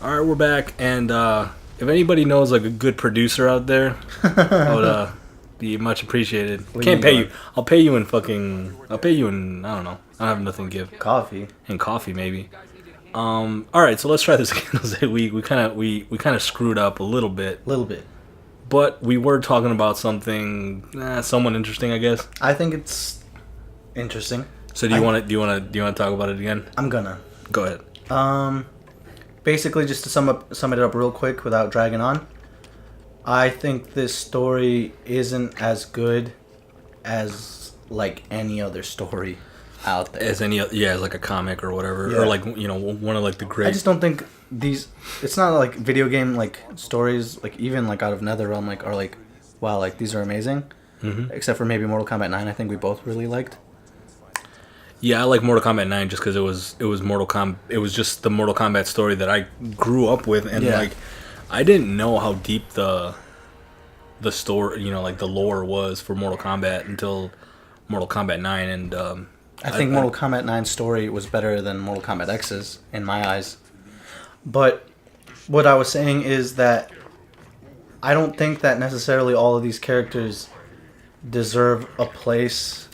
All right, we're back, and if anybody knows like a good producer out there, I would be much appreciated. Can't pay you. I'll pay you in I'll pay you in. I don't know. I don't have nothing to give. Coffee. And coffee maybe. All right, so let's try this again. Jose. We kind of screwed up a little bit, but we were talking about something somewhat interesting, I guess. I think it's interesting. So do you want to talk about it again? I'm gonna. Go ahead. Basically, just to sum it up real quick without dragging on, I think this story isn't as good as like any other story out there. As like a comic or whatever, Yeah. or like one of like the great. I just don't think these. It's not like video game like stories, like even like out of NetherRealm, like are like, wow, like these are amazing. Mm-hmm. Except for maybe Mortal Kombat 9, I think we both really liked. Yeah, I like Mortal Kombat 9 just because it was Mortal Kombat. It was just the Mortal Kombat story that I grew up with, and Yeah. like I didn't know how deep the story, like the lore was for Mortal Kombat until Mortal Kombat 9, and I think Mortal Kombat 9's story was better than Mortal Kombat X's in my eyes. But what I was saying is that I don't think that necessarily all of these characters deserve a place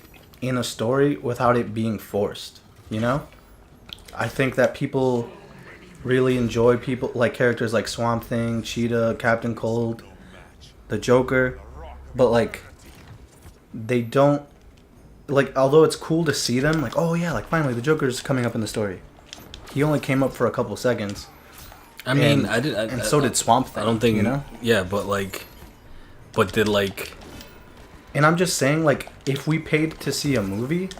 in a story without it being forced, you know? I think that people really enjoy people like characters like Swamp Thing, Cheetah, Captain Cold, the Joker, but like they don't like, although it's cool to see them, like, oh yeah, like finally the Joker's coming up in the story. He only came up for a couple seconds. I mean, And so did Swamp Thing. I don't think you know. Yeah, but did like. And I'm just saying, like, if we paid to see a movie,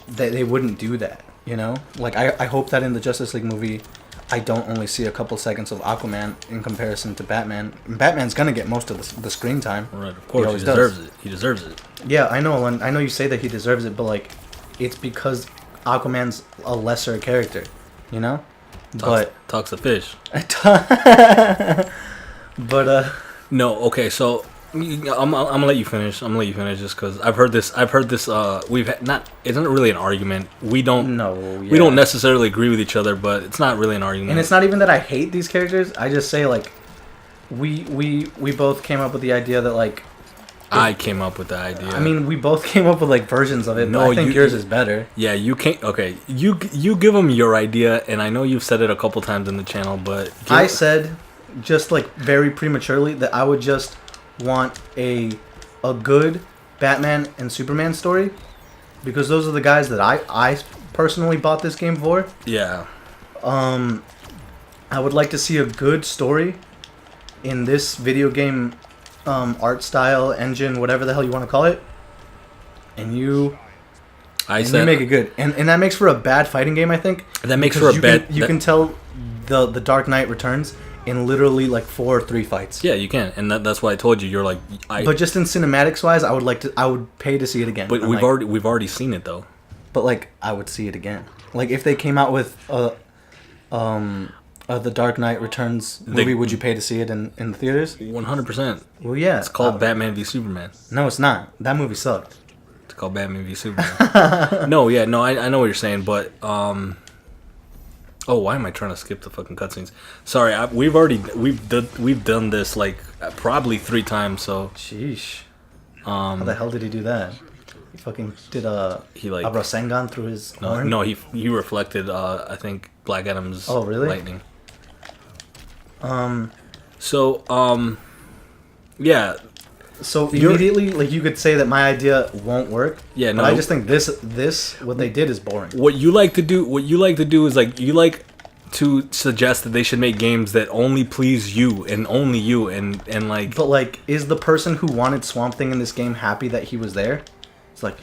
they wouldn't do that, you know? Like, I hope that in the Justice League movie, I don't only see a couple seconds of Aquaman in comparison to Batman. Batman's gonna get most of the screen time. Right, of course, he deserves it. He deserves it. Yeah, I know, and I know you say that he deserves it, but, like, it's because Aquaman's a lesser character, you know? Talks the fish. But, No, okay, so I'm gonna let you finish. I'm gonna let you finish just because I've heard this. We've not. It's not really an argument. We don't necessarily agree with each other, but it's not really an argument. And it's not even that I hate these characters. I just say like, we both came up with the idea that like. I came up with the idea. I mean, we both came up with like versions of it. No, but I think yours is better. Yeah, you can't. Okay, you give them your idea, and I know you've said it a couple times in the channel, but I said just like very prematurely that I would just want a good Batman and Superman story because those are the guys that I personally bought this game for. Yeah. I would like to see a good story in this video game art style, engine, whatever the hell you want to call it. And you make it good. And that makes for a bad fighting game, I think. That makes for a bad... You can tell the Dark Knight Returns in literally like 4 or 3 fights. Yeah, you can, and that's why I told you. You're like, but just in cinematics wise, I would pay to see it again. But we've already seen it though. But like, I would see it again. Like if they came out with the Dark Knight Returns movie, would you pay to see it in the theaters? 100%. Well, yeah. It's called Batman v Superman. No, it's not. That movie sucked. It's called Batman v Superman. No, I know what you're saying, but oh, why am I trying to skip the fucking cutscenes? Sorry, we've done this like probably 3 times. So. Sheesh. How the hell did he do that? He fucking did a Rasengan through his horn? No, he reflected I think Black Adam's lightning. Yeah. So immediately, like you could say that my idea won't work. Yeah, no. But I just think this what they did is boring. What you like to do is like you like to suggest that they should make games that only please you and only you and like. But like, is the person who wanted Swamp Thing in this game happy that he was there? It's like,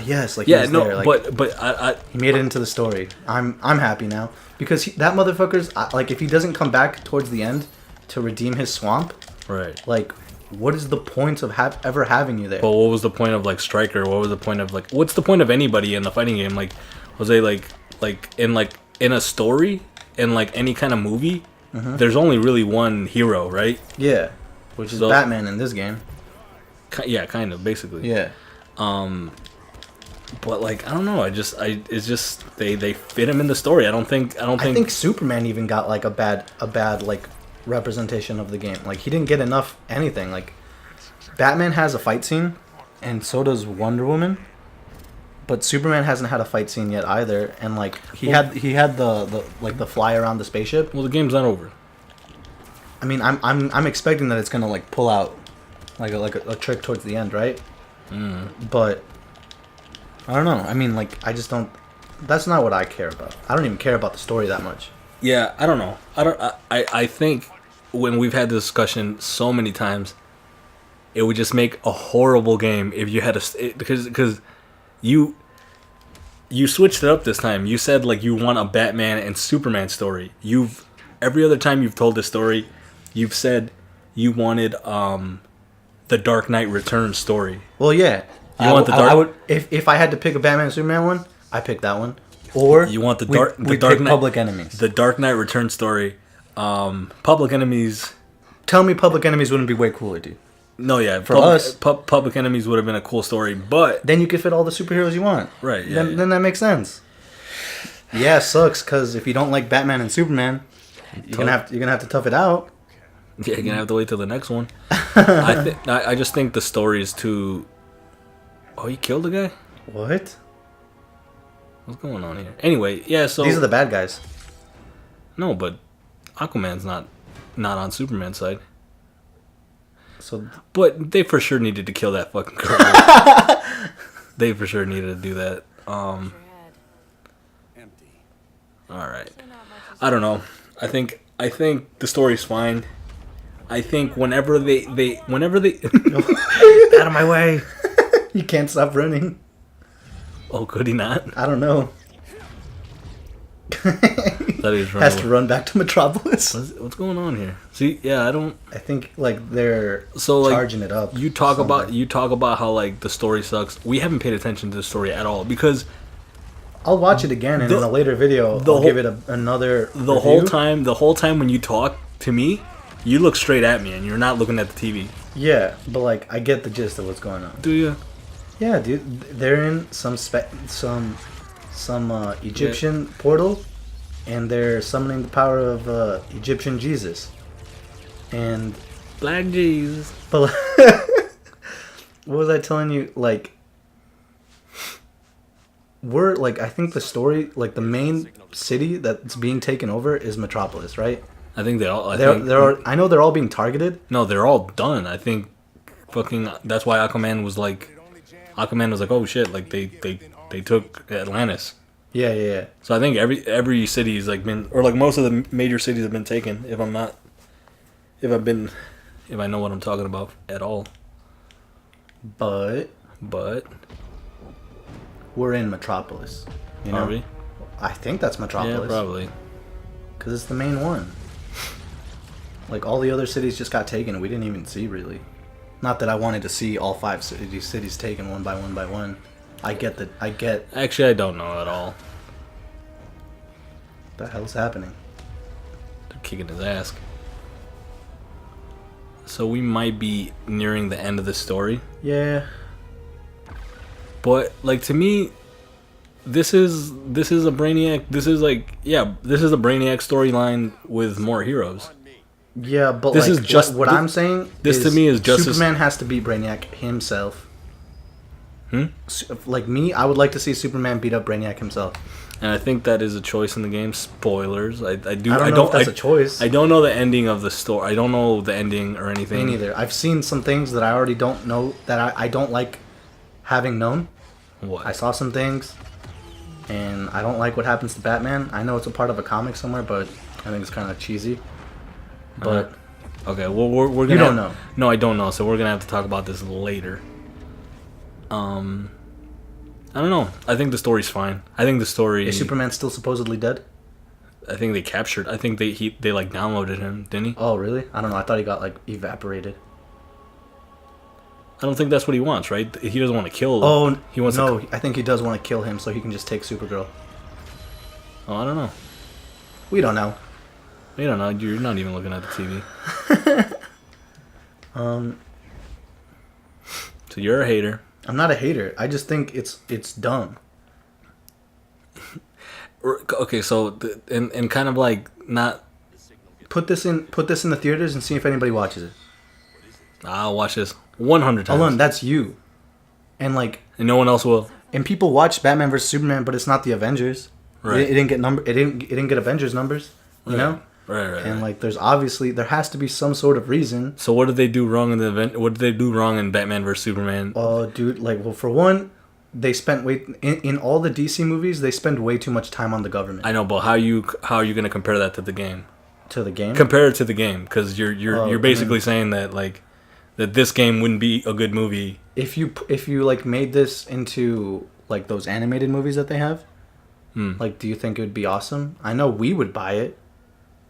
yes, like yeah, he was no, there. Like, but I he made it into the story. I'm happy now because that motherfucker's like if he doesn't come back towards the end to redeem his swamp, right? Like. What is the point of ever having you there? But what was the point of like Stryker? What was the point of like? What's the point of anybody in the fighting game? Like, Jose, like in a story, in like any kind of movie, there's only really one hero, right? Yeah, which is Batman in this game. Yeah, kind of, basically. Yeah. But like I don't know, it's just they fit him in the story. I think Superman even got like a bad like representation of the game. Like he didn't get enough anything. Like Batman has a fight scene, and so does Wonder Woman. But Superman hasn't had a fight scene yet either. And like he had the like the fly around the spaceship. Well, the game's not over. I mean, I'm expecting that it's gonna like pull out like a trick towards the end, right? But I don't know. I mean, like I just don't. That's not what I care about. I don't even care about the story that much. Yeah, I don't know. I think when we've had this discussion so many times, it would just make a horrible game if you had because you switched it up this time. You said like you want a Batman and Superman story. Every other time you've told this story, you've said you wanted the Dark Knight Returns story. Well, yeah. I would if I had to pick a Batman and Superman one, I pick that one. Or you want we Dark Knight, Public Enemies. The Dark Knight Returns story. Public Enemies. Tell me Public Enemies wouldn't be way cooler, dude. No, yeah. For us, Public Enemies would have been a cool story, but then you could fit all the superheroes you want. Right. Yeah. Then that makes sense. Yeah, it sucks because if you don't like Batman and Superman, you're gonna have to tough it out. Yeah, you're gonna have to wait till the next one. I just think the story is too. Oh, he killed the guy? What? What's going on here? Anyway, yeah. So these are the bad guys. No, but Aquaman's not on Superman's side. So, but they for sure needed to kill that fucking girl. They for sure needed to do that. All right. I don't know. I think the story's fine. I think whenever they out of my way. You can't stop running. Oh, could he not? I don't know. That is has to run back to Metropolis. What's going on here? See, yeah, I think like they're charging it up. You talk about how like the story sucks. We haven't paid attention to the story at all because I'll watch it again and in a later video I'll give it another the review. whole time when you talk to me, you look straight at me and you're not looking at the TV. Yeah, but like I get the gist of what's going on. Do you? Yeah, dude. They're in some Egyptian portal, and they're summoning the power of Egyptian Jesus. And Black Jesus. But what was I telling you? Like, we're like, I think the story, like the main city that's being taken over is Metropolis, right? I think they all. I know they're all being targeted. No, they're all done. I think, that's why Aquaman was like, oh shit, like they took Atlantis. Yeah. So I think every city's like been, or like most of the major cities have been taken. If I know what I'm talking about at all. But we're in Metropolis. You know? Are we? I think that's Metropolis. Yeah, probably. Because it's the main one. Like all the other cities just got taken. We didn't even see really. Not that I wanted to see all 5 cities taken one by one. Actually, I don't know at all. What the hell's happening? They're kicking his ass. So we might be nearing the end of the story. Yeah. But like to me, this is a Brainiac. This is a Brainiac storyline with more heroes. Yeah, but this like, is just what I'm saying. This to me is just Superman has to beat Brainiac himself. Like me, I would like to see Superman beat up Brainiac himself. And I think that is a choice in the game. Spoilers. I don't know if that's a choice. I don't know the ending of the story. I don't know the ending or anything. Me neither. I've seen some things that I already don't know that I don't like having known. What? I saw some things, and I don't like what happens to Batman. I know it's a part of a comic somewhere, but I think it's kind of cheesy. But okay, well we're gonna. You don't know. No, I don't know. So we're gonna have to talk about this later. I don't know. I think the story's fine. I think the story. Is Superman still supposedly dead? I think they captured. I think they like downloaded him, didn't he? Oh really? I don't know. I thought he got like evaporated. I don't think that's what he wants, right? He doesn't want to kill. Oh, he wants. No, I think he does want to kill him so he can just take Supergirl. Oh, I don't know. We don't know. You don't know. You're not even looking at the TV. So you're a hater. I'm not a hater. I just think it's dumb. Okay, so and kind of like not. Put this in the theaters and see if anybody watches it. I'll watch this 100 times. Alone, that's you. And like, And no one else will. and people watch Batman vs Superman, but it's not the Avengers. Right. It didn't get It didn't get Avengers numbers. You know. Right. And like, there has to be some sort of reason. So what did they do wrong in the event? What did they do wrong in Batman vs Superman? Oh, dude! Like, well, for one, they spent in all the DC movies. They spend way too much time on the government. I know, but how are you gonna compare that to the game? To the game. Compare it to the game, because you're basically saying that like that this game wouldn't be a good movie. If you like made this into like those animated movies that they have, like, do you think it would be awesome? I know we would buy it,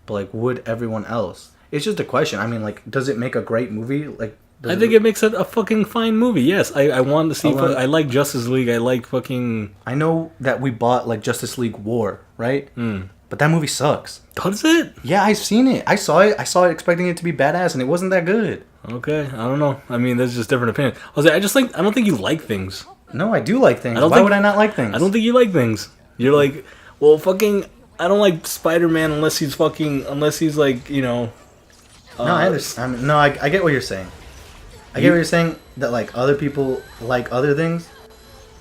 but like, would everyone else? It's just a question. I mean, like, does it make a great movie? Like, I think it makes it a fucking fine movie. Yes, I want to see. I like Justice League. I like fucking. I know that we bought like Justice League War, right? But that movie sucks. Does it? Yeah, I've seen it. I saw it. I saw it expecting it to be badass, and it wasn't that good. Okay, I don't know. I mean, that's just different opinion. I don't think you like things. No, I do like things. Why would I not like things? I don't think you like things. You're like, well, fucking. I don't like Spider-Man unless he's like, you know. No, I understand. I mean, no, I get what you're saying. I get what you're saying, that like other people like other things,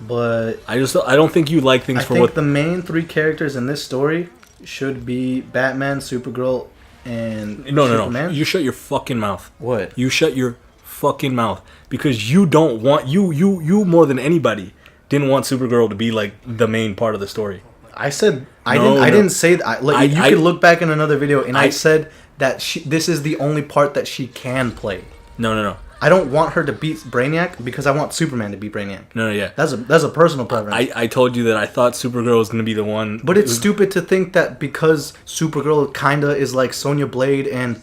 but I don't think you like things I for think what the main three characters in this story should be Batman, Supergirl, and Superman. No. You shut your fucking mouth. What? You shut your fucking mouth, because you don't want you more than anybody didn't want Supergirl to be like the main part of the story. I said I didn't say that. Like, you could look back in another video, and I said that this is the only part that she can play. No. I don't want her to beat Brainiac because I want Superman to beat Brainiac. No, yeah. That's a personal preference. I told you that I thought Supergirl was going to be the one. But it's stupid to think that because Supergirl kinda is like Sonya Blade and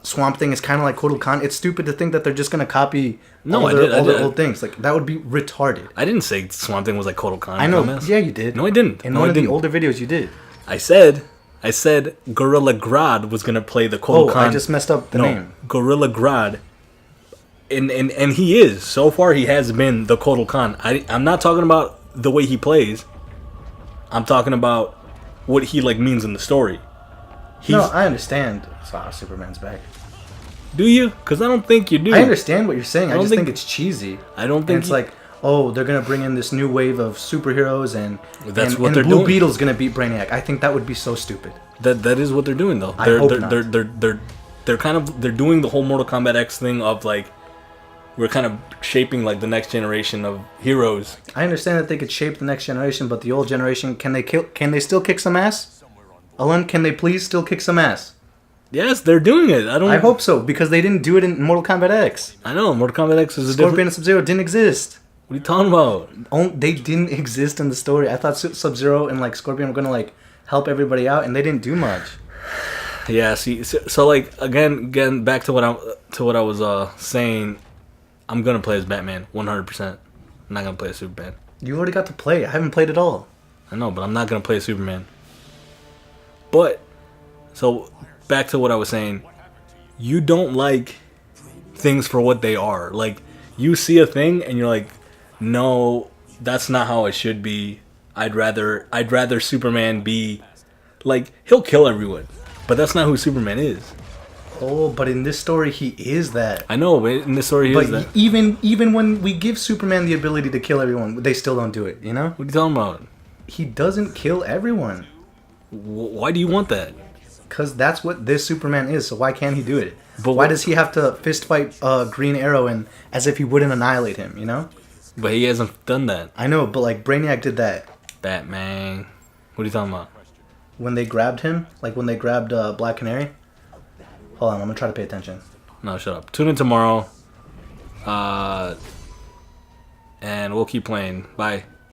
Swamp Thing is kind of like Kotal Khan, it's stupid to think that they're just going to copy all their old things. Like, that would be retarded. I didn't say Swamp Thing was like Kotal Khan. I know. Dumbass. Yeah, you did. No, I didn't. In one of the older videos, you did. I said Gorilla Grodd was going to play the Kotal Khan. I just messed up the name. Gorilla Grodd. And he is. So far, he has been the Kotal Khan. I'm not talking about the way he plays. I'm talking about what he like means in the story. No, I understand. Superman's back. Do you? Because I don't think you do. I understand what you're saying. I just think it's cheesy. I don't think it's like, oh, they're gonna bring in this new wave of superheroes, and that's what they're Blue doing. Beetle's gonna beat Brainiac. I think that would be so stupid. That is what they're doing, though. I hope not. They're doing the whole Mortal Kombat X thing of like, we're kind of shaping like the next generation of heroes. I understand that they could shape the next generation, but the old generation, can they still kick some ass? Alan, can they please still kick some ass? Yes, they're doing it. I hope so, because they didn't do it in Mortal Kombat X. I know Mortal Kombat X is a Scorpion and Sub-Zero didn't exist. What are you talking about? They didn't exist in the story. I thought Sub-Zero and like Scorpion were gonna like help everybody out, and they didn't do much. Yeah. See, so like again, back to what I was saying. I'm gonna play as Batman 100%. I'm not gonna play as Superman. You already got to play. I haven't played at all. I know, but I'm not gonna play as Superman. But so back to what I was saying. You don't like things for what they are. Like, you see a thing and you're like, no, that's not how it should be. I'd rather Superman be like, he'll kill everyone, but that's not who Superman is. Oh, but in this story, he is that. I know, but in this story, he is that. Even when we give Superman the ability to kill everyone, they still don't do it, you know? What are you talking about? He doesn't kill everyone. Why do you want that? Because that's what this Superman is, so why can't he do it? But why does he have to fist fight Green Arrow and as if he wouldn't annihilate him, you know? But he hasn't done that. I know, but like Brainiac did that. Batman. What are you talking about? When they grabbed him, like when they grabbed Black Canary. Hold on, I'm gonna try to pay attention. No, shut up. Tune in tomorrow. And we'll keep playing. Bye.